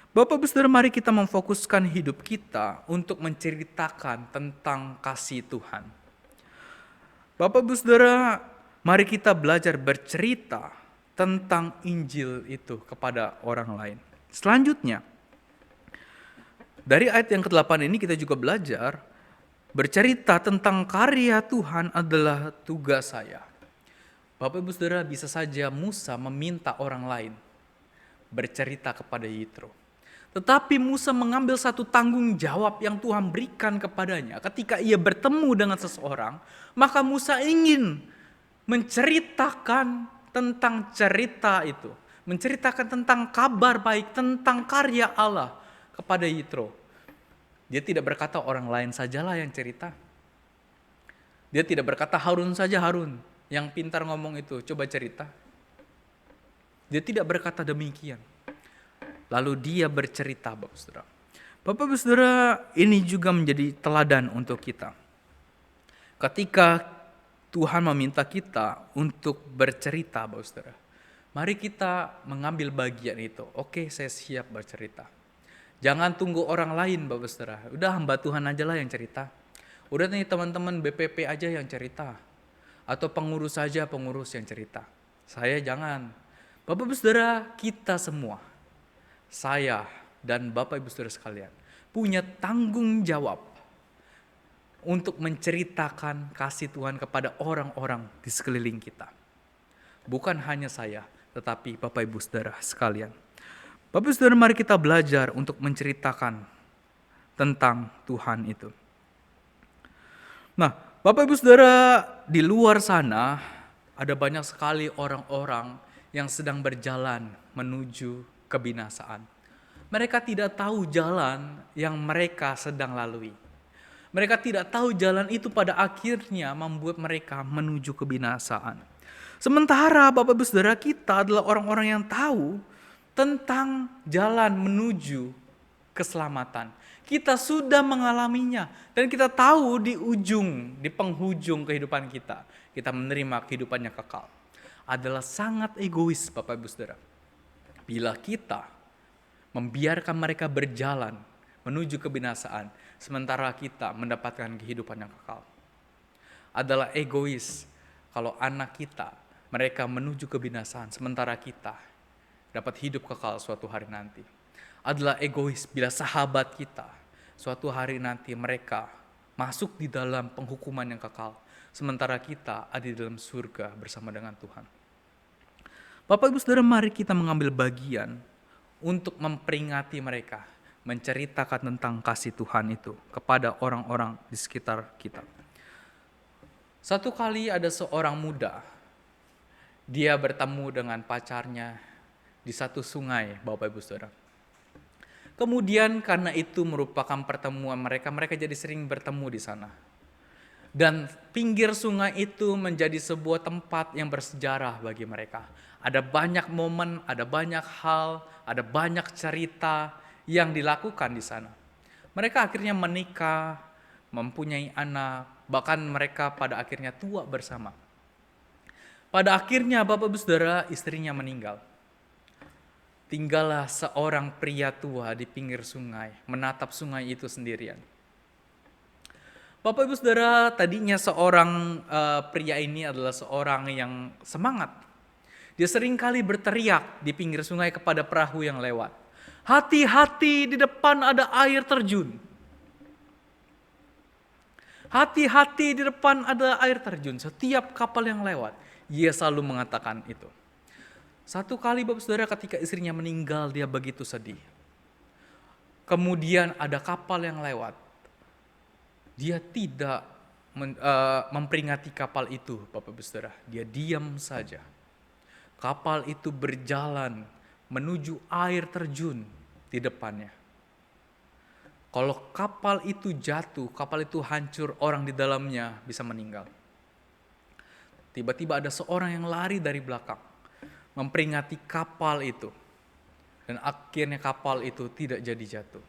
B: Bapak Ibu Saudara, mari kita memfokuskan hidup kita untuk menceritakan tentang kasih Tuhan. Bapak Ibu Saudara, mari kita belajar bercerita tentang Injil itu kepada orang lain. Selanjutnya, dari ayat yang ke-8 ini kita juga belajar bercerita tentang karya Tuhan adalah tugas saya. Bapak Ibu Saudara, bisa saja Musa meminta orang lain bercerita kepada Yitro. Tetapi Musa mengambil satu tanggung jawab yang Tuhan berikan kepadanya. Ketika ia bertemu dengan seseorang, maka Musa ingin menceritakan tentang cerita itu. Menceritakan tentang kabar baik, tentang karya Allah kepada Yitro. Dia tidak berkata orang lain sajalah yang cerita. Dia tidak berkata Harun saja Harun yang pintar ngomong itu, coba cerita. Dia tidak berkata demikian. Lalu dia bercerita Bapak Saudara. Bapak Ibu Saudara, ini juga menjadi teladan untuk kita. Ketika Tuhan meminta kita untuk bercerita Bapak Saudara, mari kita mengambil bagian itu. Oke, saya siap bercerita. Jangan tunggu orang lain Bapak Saudara. Udah hamba Tuhan aja lah yang cerita. Udah nih teman-teman BPP aja yang cerita. Atau pengurus saja pengurus yang cerita. Saya jangan. Bapak Ibu Saudara, kita semua. Saya dan Bapak Ibu Saudara sekalian. punya tanggung jawab untuk menceritakan kasih Tuhan kepada orang-orang di sekeliling kita. Bukan hanya saya, tetapi Bapak Ibu Saudara sekalian. Bapak Ibu Saudara, mari kita belajar untuk menceritakan tentang Tuhan itu. Nah, Bapak Ibu Saudara, di luar sana ada banyak sekali orang-orang yang sedang berjalan menuju kebinasaan. Mereka tidak tahu jalan yang mereka sedang lalui. Mereka tidak tahu jalan itu pada akhirnya membuat mereka menuju kebinasaan. Sementara Bapak Ibu Saudara, kita adalah orang-orang yang tahu tentang jalan menuju keselamatan. Kita sudah mengalaminya dan kita tahu di penghujung kehidupan kita menerima kehidupan yang kekal. Adalah sangat egois Bapak Ibu Saudara. Bila kita membiarkan mereka berjalan menuju kebinasaan, sementara kita mendapatkan kehidupan yang kekal. Adalah egois kalau anak kita, mereka menuju kebinasaan, sementara kita dapat hidup kekal suatu hari nanti. Adalah egois bila sahabat kita, suatu hari nanti mereka masuk di dalam penghukuman yang kekal, sementara kita ada di dalam surga bersama dengan Tuhan. Bapak Ibu Saudara, mari kita mengambil bagian untuk memperingati mereka, menceritakan tentang kasih Tuhan itu kepada orang-orang di sekitar kita. Satu kali ada seorang muda, dia bertemu dengan pacarnya di satu sungai, Bapak Ibu Saudara. Kemudian karena itu merupakan pertemuan mereka jadi sering bertemu di sana. Dan pinggir sungai itu menjadi sebuah tempat yang bersejarah bagi mereka. Ada banyak momen, ada banyak hal, ada banyak cerita yang dilakukan di sana. Mereka akhirnya menikah, mempunyai anak, bahkan mereka pada akhirnya tua bersama. Pada akhirnya Bapak Ibu Saudara, istrinya meninggal. Tinggallah seorang pria tua di pinggir sungai, menatap sungai itu sendirian. Bapak Ibu Saudara, tadinya seorang pria ini adalah seorang yang semangat. Dia seringkali berteriak di pinggir sungai kepada perahu yang lewat. Hati-hati, di depan ada air terjun. Hati-hati, di depan ada air terjun. Setiap kapal yang lewat, dia selalu mengatakan itu. Satu kali Bapak Saudara, ketika istrinya meninggal, dia begitu sedih. Kemudian ada kapal yang lewat. Dia tidak memperingati kapal itu, Bapak Ibu Saudara. Dia diam saja. Kapal itu berjalan menuju air terjun di depannya. Kalau kapal itu jatuh, kapal itu hancur, orang di dalamnya bisa meninggal. Tiba-tiba ada seorang yang lari dari belakang, memperingati kapal itu. Dan akhirnya kapal itu tidak jadi jatuh.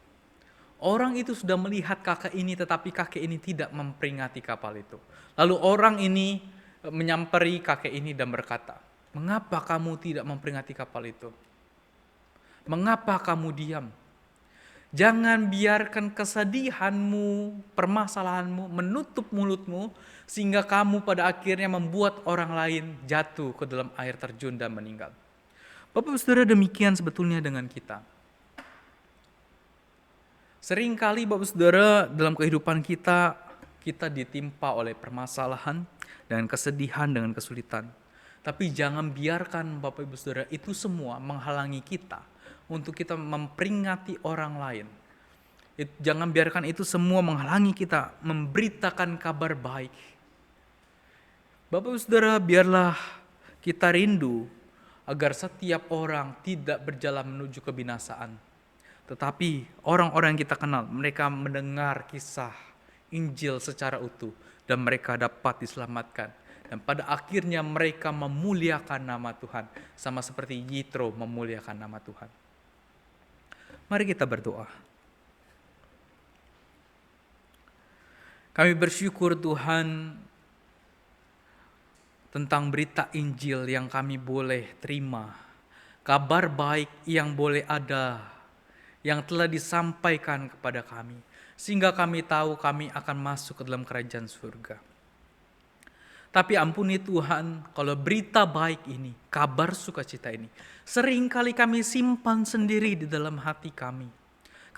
B: Orang itu sudah melihat kakek ini, tetapi kakek ini tidak memperingati kapal itu. Lalu orang ini menyamperi kakek ini dan berkata, "Mengapa kamu tidak memperingati kapal itu? Mengapa kamu diam? Jangan biarkan kesedihanmu, permasalahanmu menutup mulutmu, sehingga kamu pada akhirnya membuat orang lain jatuh ke dalam air terjun dan meninggal." Bapak Saudara, demikian sebetulnya dengan kita. Seringkali Bapak Saudara, dalam kehidupan kita ditimpa oleh permasalahan dan kesedihan dengan kesulitan. Tapi jangan biarkan Bapak Ibu Saudara itu semua menghalangi kita untuk kita memperingati orang lain. Jangan biarkan itu semua menghalangi kita memberitakan kabar baik. Bapak Ibu Saudara, biarlah kita rindu agar setiap orang tidak berjalan menuju kebinasaan. Tetapi orang-orang yang kita kenal, mereka mendengar kisah Injil secara utuh dan mereka dapat diselamatkan. Dan pada akhirnya mereka memuliakan nama Tuhan. Sama seperti Yitro memuliakan nama Tuhan. Mari kita berdoa. Kami bersyukur Tuhan tentang berita Injil yang kami boleh terima. Kabar baik yang boleh ada, yang telah disampaikan kepada kami. Sehingga kami tahu kami akan masuk ke dalam kerajaan surga. Tapi ampuni Tuhan, kalau berita baik ini, kabar sukacita ini, seringkali kami simpan sendiri di dalam hati kami.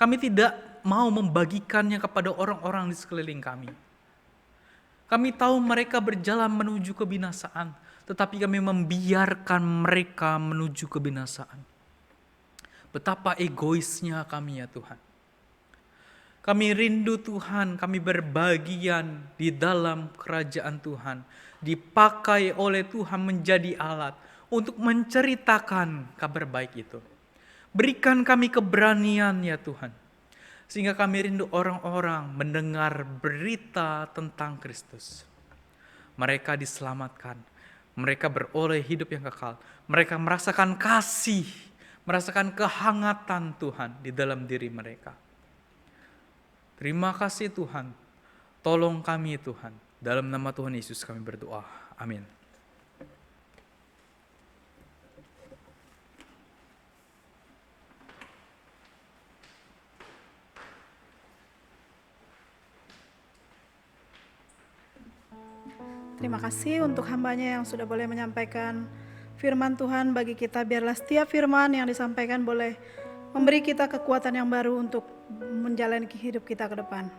B: Kami tidak mau membagikannya kepada orang-orang di sekeliling kami. Kami tahu mereka berjalan menuju kebinasaan, tetapi kami membiarkan mereka menuju kebinasaan. Betapa egoisnya kami ya Tuhan. Kami rindu Tuhan, kami berbagian di dalam kerajaan Tuhan. Dipakai oleh Tuhan menjadi alat untuk menceritakan kabar baik itu. Berikan kami keberanian ya Tuhan. Sehingga kami rindu orang-orang mendengar berita tentang Kristus. Mereka diselamatkan. Mereka beroleh hidup yang kekal. Mereka merasakan kasih, merasakan kehangatan Tuhan di dalam diri mereka. Terima kasih Tuhan. Tolong kami Tuhan. Dalam nama Tuhan Yesus kami berdoa. Amin.
A: Terima kasih untuk hambanya yang sudah boleh menyampaikan firman Tuhan bagi kita. Biarlah setiap firman yang disampaikan boleh memberi kita kekuatan yang baru untuk menjalani hidup kita ke depan.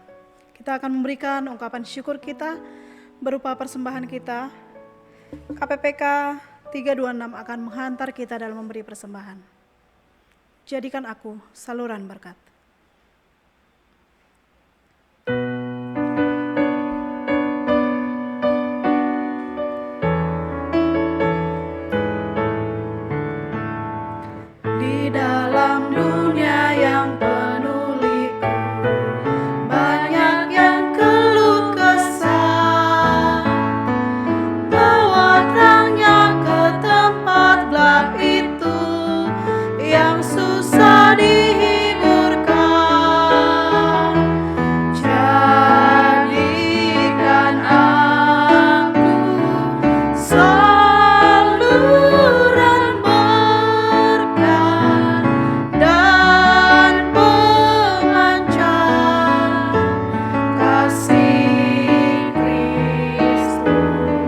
A: Kita akan memberikan ungkapan syukur kita berupa persembahan kita. KPPK 326 akan menghantar kita dalam memberi persembahan. Jadikan aku saluran berkat. Di dalam dunia yang penuh liku, banyak yang keluh kesah, bawa terangnya ke tempat gelap itu yang susah dihiburkan. Jadikan aku saluran berkat dan pemancar kasih Kristus.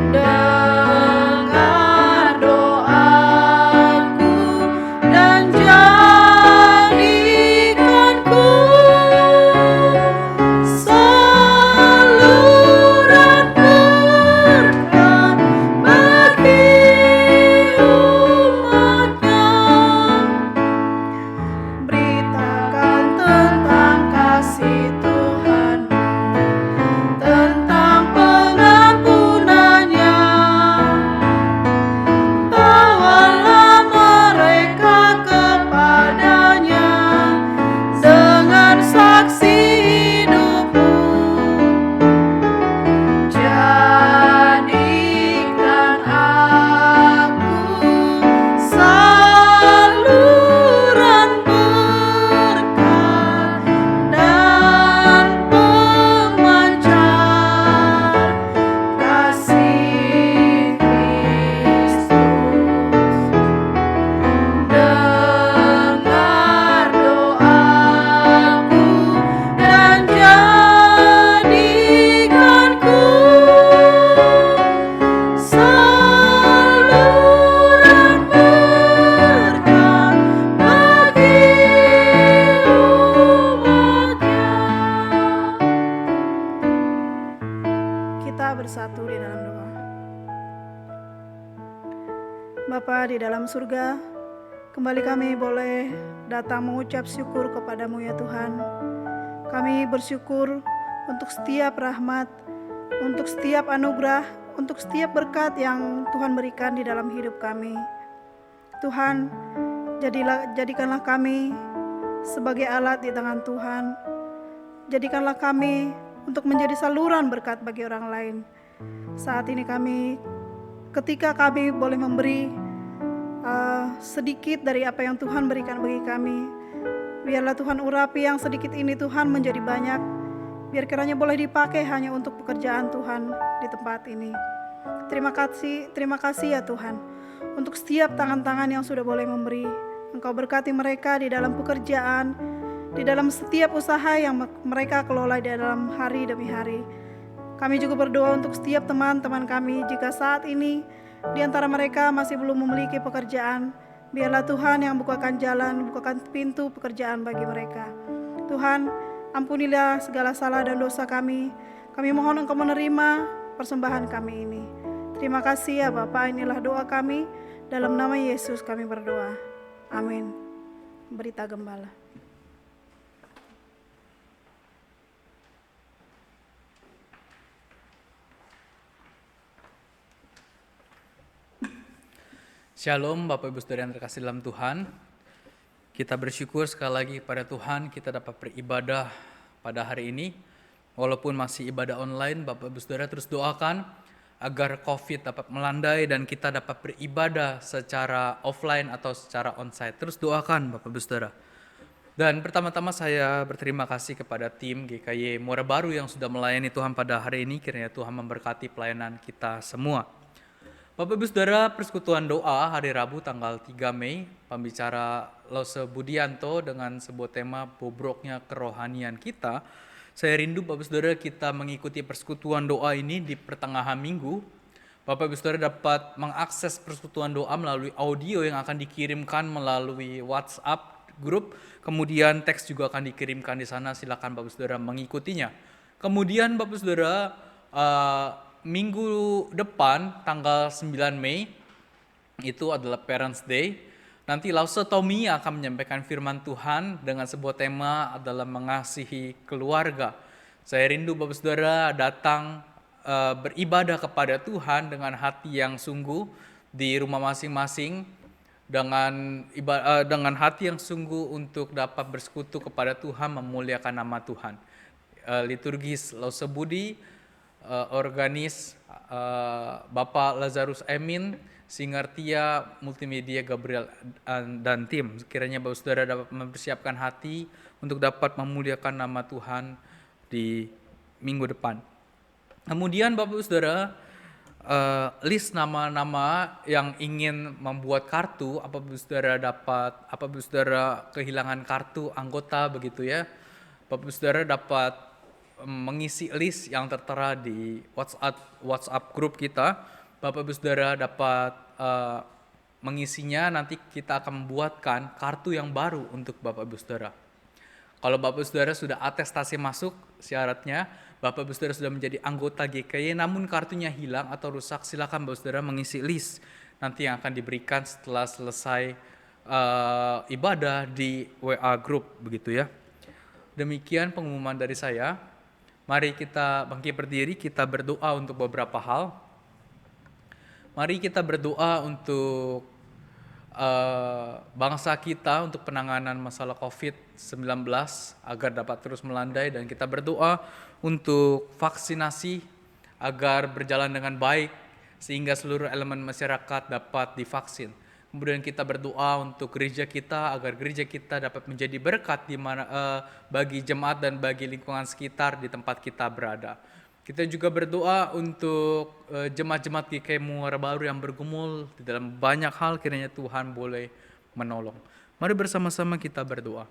A: Dengar doaku dan jadikanku saluran berkat bagi umatnya. Beritakan tentang kasih Tuhan, tentang pengampunannya. Bawalah mereka kepadanya dengan saksi hidupmu. Jadikan aku saluran berkat dan pemancar kasih Kristus. Dengar doaku dan jadikanku saluran berkat bagi umatnya. Kita bersatu di dalam doa. Bapa di dalam surga, kembali kami boleh datang mengucap syukur kepadamu ya Tuhan. Kami bersyukur untuk setiap rahmat, untuk setiap anugerah, untuk setiap berkat yang Tuhan berikan di dalam hidup kami. Tuhan, jadikanlah kami sebagai alat di tangan Tuhan. Jadikanlah kami untuk menjadi saluran berkat bagi orang lain. Saat ini ketika kami boleh memberi sedikit dari apa yang Tuhan berikan bagi kami, biarlah Tuhan urapi yang sedikit ini Tuhan menjadi banyak. Biar kiranya boleh dipakai hanya untuk pekerjaan Tuhan di tempat ini. Terima kasih ya Tuhan untuk setiap tangan-tangan yang sudah boleh memberi. Engkau berkati mereka di dalam pekerjaan, di dalam setiap usaha yang mereka kelola di dalam hari demi hari. Kami juga berdoa untuk setiap teman-teman kami jika saat ini di antara mereka masih belum memiliki pekerjaan. Biarlah Tuhan yang bukakan jalan, bukakan pintu pekerjaan bagi mereka. Tuhan, ampunilah segala salah dan dosa kami. Kami mohon Engkau menerima persembahan kami ini. Terima kasih ya Bapa, inilah doa kami. Dalam nama Yesus kami berdoa. Amin. Berita Gembala.
B: Shalom Bapak Ibu Saudara yang terkasih dalam Tuhan. Kita bersyukur sekali lagi kepada Tuhan kita dapat beribadah pada hari ini. Walaupun masih ibadah online, Bapak Ibu Saudara terus doakan agar COVID dapat melandai dan kita dapat beribadah secara offline atau secara onsite. Terus doakan Bapak Ibu Saudara. Dan pertama-tama saya berterima kasih kepada tim GKY Muara Baru yang sudah melayani Tuhan pada hari ini. Kiranya Tuhan memberkati pelayanan kita semua. Bapak Ibu Saudara, persekutuan doa hari Rabu tanggal 3 Mei, pembicara Lose Budianto dengan sebuah tema bobroknya kerohanian kita. Saya rindu Bapak Ibu Saudara kita mengikuti persekutuan doa ini di pertengahan minggu. Bapak Ibu Saudara dapat mengakses persekutuan doa melalui audio yang akan dikirimkan melalui WhatsApp grup. Kemudian teks juga akan dikirimkan di sana, silakan Bapak Ibu Saudara mengikutinya. Kemudian Bapak Ibu Saudara, minggu depan tanggal 9 Mei itu adalah Parents Day. Nanti Lause Tommy akan menyampaikan firman Tuhan dengan sebuah tema adalah mengasihi keluarga. Saya rindu Bapak Saudara datang beribadah kepada Tuhan dengan hati yang sungguh di rumah masing-masing, dengan hati yang sungguh untuk dapat bersekutu kepada Tuhan, memuliakan nama Tuhan. Liturgis Lause Budi, organis Bapak Lazarus Emin, Singartia, Multimedia Gabriel dan tim. Kiranya Bapak Saudara dapat mempersiapkan hati untuk dapat memuliakan nama Tuhan di minggu depan. Kemudian Bapak Saudara, list nama-nama yang ingin membuat kartu, apabila Saudara kehilangan kartu anggota begitu ya, Bapak Saudara dapat mengisi list yang tertera di WhatsApp grup kita. Bapak Ibu Saudara dapat mengisinya, nanti kita akan membuatkan kartu yang baru untuk Bapak Ibu Saudara. Kalau Bapak Ibu Saudara sudah atestasi masuk syaratnya, Bapak Ibu Saudara sudah menjadi anggota GKY namun kartunya hilang atau rusak, silakan Bapak Saudara mengisi list nanti yang akan diberikan setelah selesai ibadah di WA group begitu ya. Demikian pengumuman dari saya. Mari kita bangkit berdiri, kita berdoa untuk beberapa hal. Mari kita berdoa untuk bangsa kita, untuk penanganan masalah COVID-19 agar dapat terus melandai, dan kita berdoa untuk vaksinasi agar berjalan dengan baik sehingga seluruh elemen masyarakat dapat divaksin. Kemudian kita berdoa untuk gereja kita agar gereja kita dapat menjadi berkat bagi jemaat dan bagi lingkungan sekitar di tempat kita berada. Kita juga berdoa untuk jemaat-jemaat GKY Muara Baru yang bergumul di dalam banyak hal, kiranya Tuhan boleh menolong. Mari bersama-sama kita berdoa.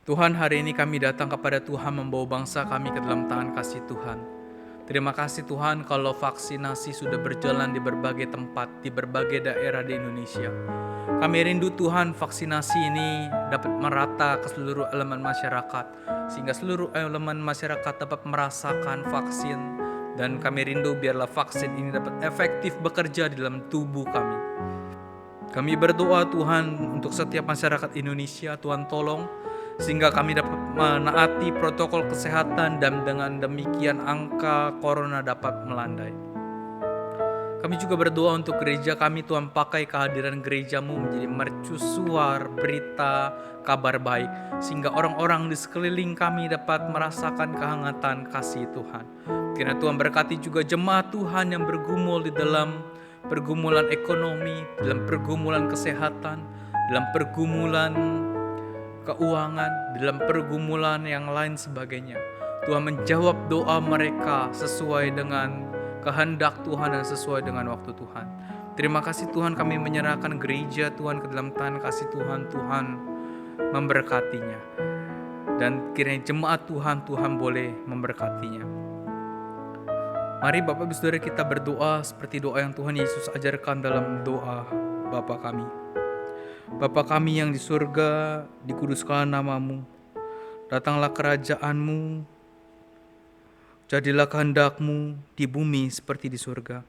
B: Tuhan, hari ini kami datang kepada Tuhan membawa bangsa kami ke dalam tangan kasih Tuhan. Terima kasih Tuhan kalau vaksinasi sudah berjalan di berbagai tempat, di berbagai daerah di Indonesia. Kami rindu Tuhan vaksinasi ini dapat merata ke seluruh elemen masyarakat, sehingga seluruh elemen masyarakat dapat merasakan vaksin. Dan kami rindu biarlah vaksin ini dapat efektif bekerja di dalam tubuh kami. Kami berdoa Tuhan untuk setiap masyarakat Indonesia, Tuhan tolong sehingga kami dapat menaati protokol kesehatan dan dengan demikian angka corona dapat melandai. Kami juga berdoa untuk gereja kami, Tuhan pakai kehadiran gerejamu menjadi mercusuar berita kabar baik, sehingga orang-orang di sekeliling kami dapat merasakan kehangatan kasih Tuhan. Kiranya Tuhan berkati juga jemaat Tuhan yang bergumul di dalam pergumulan ekonomi, dalam pergumulan kesehatan, dalam pergumulan keuangan, dalam pergumulan yang lain sebagainya. Tuhan menjawab doa mereka sesuai dengan kehendak Tuhan dan sesuai dengan waktu Tuhan. Terima kasih Tuhan, kami menyerahkan gereja Tuhan ke dalam tangan kasih Tuhan. Tuhan memberkatinya. Dan kiranya jemaat Tuhan, Tuhan boleh memberkatinya. Mari Bapak Ibu Saudara kita berdoa seperti doa yang Tuhan Yesus ajarkan dalam doa Bapa kami. Bapa kami yang di surga, dikuduskanlah namamu. Datanglah kerajaanmu, jadilah kehendakmu di bumi seperti di surga.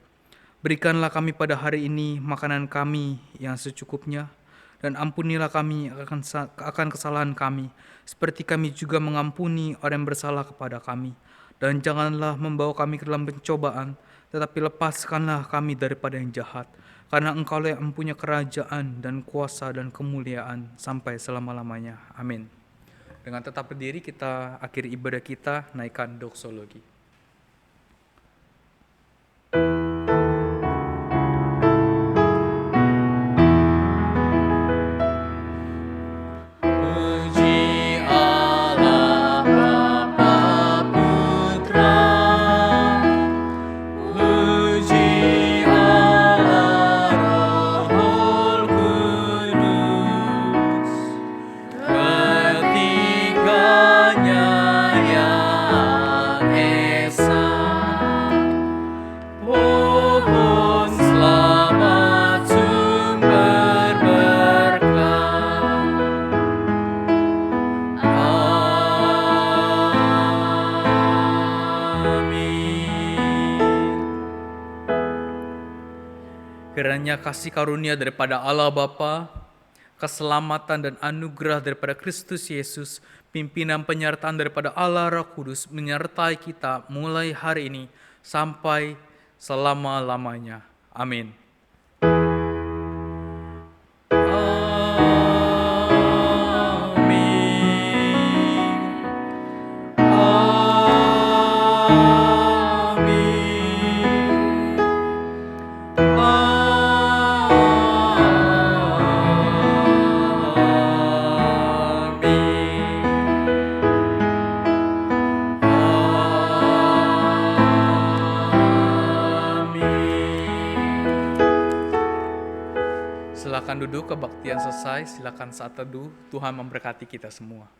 B: Berikanlah kami pada hari ini makanan kami yang secukupnya, dan ampunilah kami akan kesalahan kami, seperti kami juga mengampuni orang yang bersalah kepada kami. Dan janganlah membawa kami ke dalam pencobaan, tetapi lepaskanlah kami daripada yang jahat. Karena Engkaulah yang mempunyai kerajaan dan kuasa dan kemuliaan sampai selama-lamanya. Amin. Dengan tetap berdiri kita akhiri ibadah kita, naikkan doksologi.
C: Puji Allah Bapa Putra, puji Allah Roh Kudus, ketiganya yang esa. Pohon selamat sumber berkah. Amin.
B: Kiranya kasih karunia daripada Allah Bapa, keselamatan dan anugerah daripada Kristus Yesus, pimpinan penyertaan daripada Allah Roh Kudus menyertai kita mulai hari ini sampai selama-lamanya. Amin. Silakan duduk, kebaktian selesai. Silakan saat teduh. Tuhan memberkati kita semua.